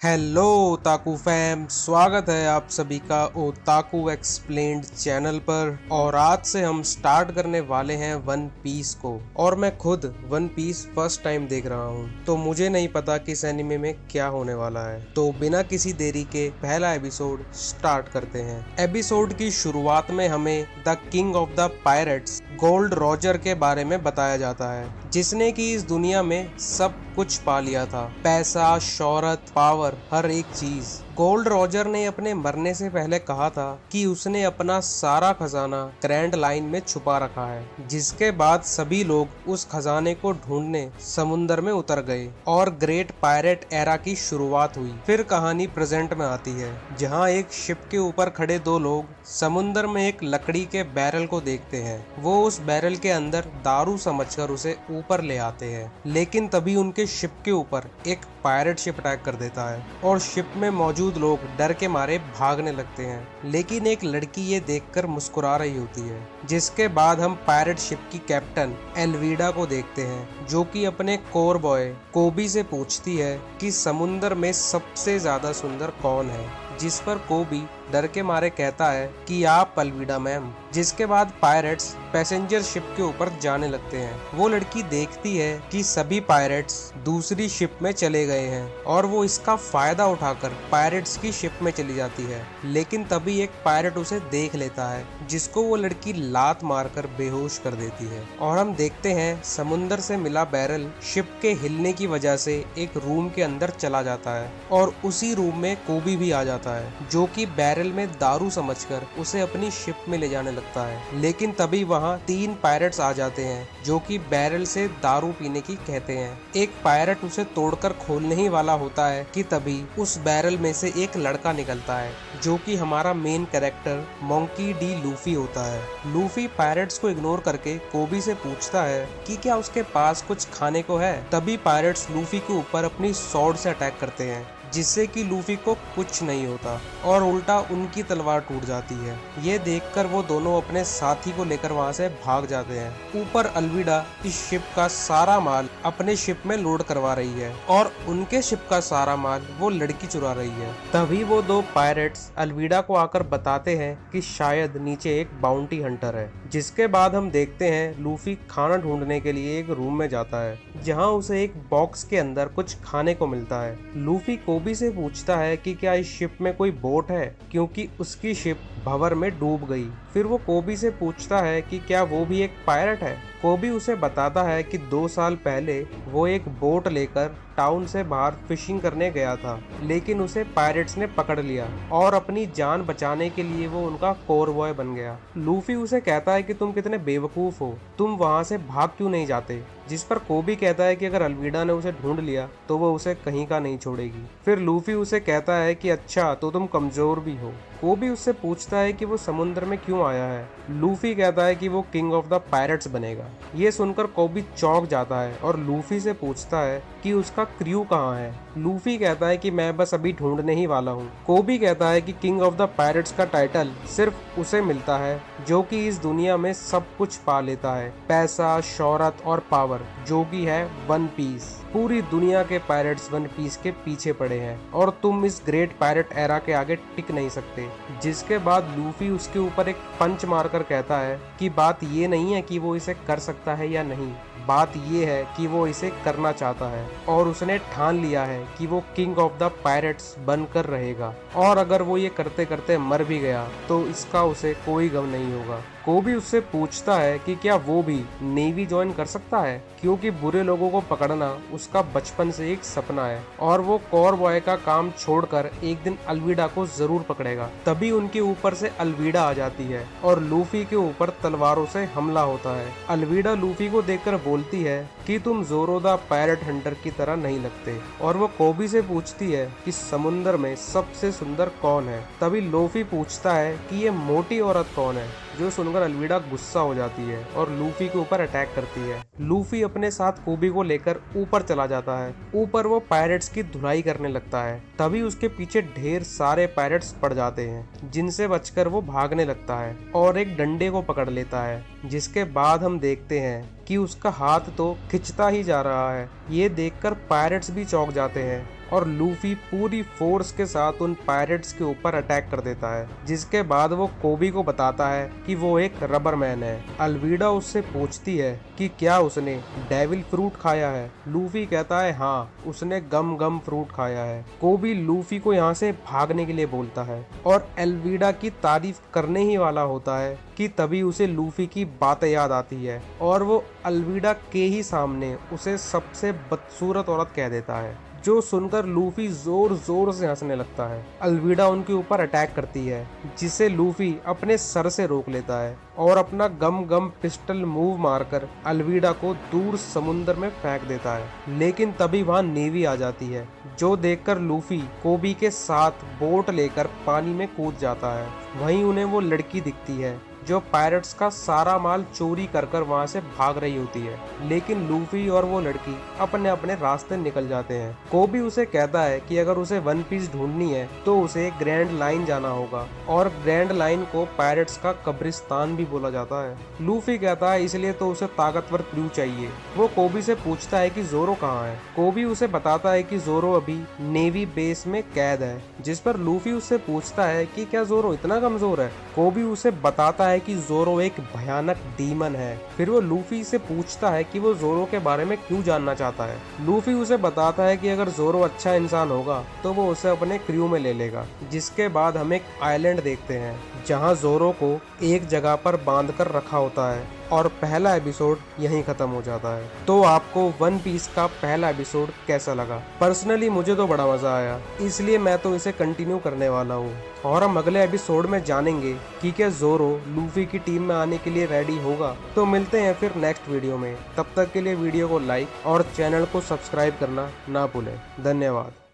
Hello ओताकू fam, स्वागत है आप सभी का ओताकू एक्सप्लेन्ड चैनल पर। और आज से हम स्टार्ट करने वाले हैं वन पीस को। और मैं खुद वन पीस फर्स्ट टाइम देख रहा हूँ, तो मुझे नहीं पता कि इस एनिमे में क्या होने वाला है। तो बिना किसी देरी के पहला एपिसोड स्टार्ट करते हैं। एपिसोड की शुरुआत में हमें the king of the pirates gold Roger के बारे में बताया जाता है, जिसने कि इस दुनिया में सब कुछ पा लिया था। पैसा, शोहरत, पावर, हर एक चीज। गोल्ड रॉजर ने अपने मरने से पहले कहा था कि उसने अपना सारा खजाना ग्रैंड लाइन में छुपा रखा है, जिसके बाद सभी लोग उस खजाने को ढूंढने समुंदर में उतर गए और ग्रेट पायरेट एरा की शुरुआत हुई। फिर कहानी प्रेजेंट में आती है, जहां एक शिप के ऊपर खड़े दो लोग समुंदर में एक लकड़ी के बैरल को देखते हैं। वो उस बैरल के अंदर दारू समझकर उसे ऊपर ले आते हैं, लेकिन तभी उनके शिप के ऊपर एक पायरेट शिप अटैक कर देता है और शिप में मौजूद लोग डर के मारे भागने लगते हैं। लेकिन एक लड़की ये देखकर मुस्कुरा रही होती है। जिसके बाद हम पायरेट शिप की कैप्टन एल्विडा को देखते हैं, जो कि अपने कोर बॉय कोबी से पूछती है कि समुंदर में सबसे ज्यादा सुंदर कौन है, जिस पर कोबी डर के मारे कहता है कि आप एल्विडा मैम। जिसके बाद पायरेट्स पैसेंजर शिप के ऊपर जाने लगते हैं। वो लड़की देखती है कि सभी पायरेट्स दूसरी शिप में चले गए हैं और वो इसका फायदा उठाकर पायरेट्स की शिप में चली जाती है। लेकिन तभी एक पायरेट उसे देख लेता है, जिसको वो लड़की लात मारकर बेहोश कर देती है। और हम देखते हैं समुंदर से मिला बैरल शिप के हिलने की वजह से एक रूम के अंदर चला जाता है और उसी रूम में कोबी भी आ जाता है, जो कि बैरल में दारू समझकर उसे अपनी शिप में ले जाने लगता है। लेकिन तभी वहाँ 3 पायरेट्स आ जाते हैं, जो कि बैरल से दारू पीने की कहते हैं। एक पायरेट उसे तोड़कर खोलने ही वाला होता है कि तभी उस बैरल में से एक लड़का निकलता है, जो कि हमारा main character monkey D Luffy होता है। लूफी पायरेट्स को इग्नोर करके कोबी से पूछता है कि क्या उसके पास कुछ खाने को है। तभी पायरेट्स लूफी के ऊपर अपनी स्वॉर्ड से अटैक करते हैं, जिससे कि लूफी को कुछ नहीं होता और उल्टा उनकी तलवार टूट जाती है। ये देखकर वो दोनों अपने साथी को लेकर वहाँ से भाग जाते हैं। ऊपर एल्विडा इस शिप का सारा माल अपने शिप में लोड करवा रही है और उनके शिप का सारा माल वो लड़की चुरा रही है। तभी वो 2 पायरेट्स एल्विडा को आकर बताते हैं कि शायद नीचे एक बाउंटी हंटर है। जिसके बाद हम देखते हैं लूफी खाना ढूंढने के लिए एक रूम में जाता है, जहाँ उसे एक बॉक्स के अंदर कुछ खाने को मिलता है। लूफी कोबी से पूछता है कि क्या इस शिप में कोई बोट है, क्योंकि उसकी शिप भंवर में डूब गई। फिर वो कोबी से पूछता है कि क्या वो भी एक पायरेट है। कोबी उसे बताता है कि 2 साल पहले वो एक बोट लेकर टाउन से बाहर फिशिंग करने गया था, लेकिन उसे पायरेट्स ने पकड़ लिया और अपनी जान बचाने के लिए वो उनका कोर बॉय बन गया। लूफी उसे कहता है कि तुम कितने बेवकूफ हो, तुम वहाँ से भाग क्यों नहीं जाते। जिस पर कोबी कहता है कि अगर एल्विडा ने उसे ढूंढ लिया तो वो उसे कहीं का नहीं छोड़ेगी। फिर लूफी उसे कहता है कि अच्छा, तो तुम कमजोर भी हो। कोबी उससे पूछता है कि वो समुद्र में क्यों आया है। लूफी कहता है कि वो किंग ऑफ द पायरेट्स बनेगा। ये सुनकर कोबी चौंक जाता है और लूफी से पूछता है कि उसका क्रू कहाँ है। लूफी कहता है कि मैं बस अभी ढूंढने ही वाला हूँ। कोबी कहता है कि किंग ऑफ द पायरेट्स का टाइटल सिर्फ उसे मिलता है जो कि इस दुनिया में सब कुछ पा लेता है, पैसा, शोहरत और पावर, जो कि है वन पीस। पूरी दुनिया के पायरेट्स वन पीस के पीछे पड़े हैं और तुम इस ग्रेट पायरेट एरा के आगे टिक नहीं सकते। जिसके बाद लूफी उसके ऊपर एक पंच मारकर कहता है कि बात ये नहीं है कि वो इसे कर सकता है या नहीं, बात ये है कि वो इसे करना चाहता है और उसने ठान लिया है कि वो किंग ऑफ द पायरेट्स बनकर रहेगा। और अगर वो ये करते करते मर भी गया तो इसका उसे कोई गम नहीं होगा। कोबी उससे पूछता है कि क्या वो भी नेवी ज्वाइन कर सकता है, क्योंकि बुरे लोगों को पकड़ना उसका बचपन से एक सपना है और वो कोर बॉय का काम छोड़कर एक दिन एल्विडा को जरूर पकड़ेगा। तभी उनके ऊपर से एल्विडा आ जाती है और लूफी के ऊपर तलवारों से हमला होता है। एल्विडा लूफी को देखकर बोलती है कि तुम जोरो द पायरेट हंटर की तरह नहीं लगते, और वो कोबी से पूछती है कि समुंदर में सबसे सुंदर कौन है। तभी लूफी पूछता है कि ये मोटी औरत कौन है, जो सुनकर एल्विडा गुस्सा हो जाती है और लूफी के ऊपर अटैक करती है। लूफी अपने साथ कोबी को लेकर ऊपर चला जाता है। ऊपर वो पायरेट्स की धुलाई करने लगता है। तभी उसके पीछे ढेर सारे पायरेट्स पड़ जाते हैं, जिनसे बचकर वो भागने लगता है और एक डंडे को पकड़ लेता है। जिसके बाद हम देखते हैं कि उसका हाथ तो खिंचता ही जा रहा है। ये देखकर पायरेट्स भी चौंक जाते हैं और लूफी पूरी फोर्स के साथ उन पायरेट्स के ऊपर अटैक कर देता है, जिसके बाद वो कोबी को बताता है कि वो एक रबर मैन है। अल्वीडा उससे पूछती है कि क्या उसने डेविल फ्रूट खाया है। लूफी कहता है हाँ, उसने गम गम फ्रूट खाया है। कोबी लूफी को यहाँ से भागने के लिए बोलता है और अल्वीडा की तारीफ करने ही वाला होता है कि तभी उसे लूफी की बातें याद आती है और वो अल्वीडा के ही सामने उसे सबसे बदसूरत औरत कह देता है, जो सुनकर लूफी जोर जोर से हंसने लगता है। अल्वीडा उनके ऊपर अटैक करती है, जिसे लूफी अपने सर से रोक लेता है और अपना गम गम पिस्टल मूव मारकर अल्वीडा को दूर समुद्र में फेंक देता है। लेकिन तभी वहां नेवी आ जाती है, जो देखकर लूफी कोबी के साथ बोट लेकर पानी में कूद जाता है। वहीं उन्हें वो लड़की दिखती है जो पायरेट्स का सारा माल चोरी कर कर वहां से भाग रही होती है, लेकिन लूफी और वो लड़की अपने अपने रास्ते निकल जाते हैं। कोबी उसे कहता है कि अगर उसे वन पीस ढूंढनी है तो उसे ग्रैंड लाइन जाना होगा, और ग्रैंड लाइन को पायरेट्स का कब्रिस्तान भी बोला जाता है। लूफी कहता है इसलिए तो उसे ताकतवर क्रू चाहिए। वो कोबी से पूछता है कि जोरो कहाँ है। कोबी उसे बताता है कि जोरो अभी नेवी बेस में कैद है, जिस पर लूफी उससे पूछता है कि क्या जोरो इतना कमजोर है। कोबी उसे बताता है कि जोरो एक भयानक डीमन है। फिर वो लूफी से पूछता है कि वो जोरो के बारे में क्यों जानना चाहता है। लूफी उसे बताता है कि अगर जोरो अच्छा इंसान होगा तो वो उसे अपने क्रू में ले लेगा। जिसके बाद हम एक आइलैंड देखते हैं जहां जोरो को एक जगह पर बांध कर रखा होता है और पहला एपिसोड यहीं खत्म हो जाता है। तो आपको वन पीस का पहला एपिसोड कैसा लगा? पर्सनली मुझे तो बड़ा मजा आया, इसलिए मैं तो इसे कंटिन्यू करने वाला हूँ। और हम अगले एपिसोड में जानेंगे कि क्या जोरो लूफी की टीम में आने के लिए रेडी होगा। तो मिलते हैं फिर नेक्स्ट वीडियो में। तब तक के लिए वीडियो को लाइक और चैनल को सब्सक्राइब करना ना भूलें। धन्यवाद।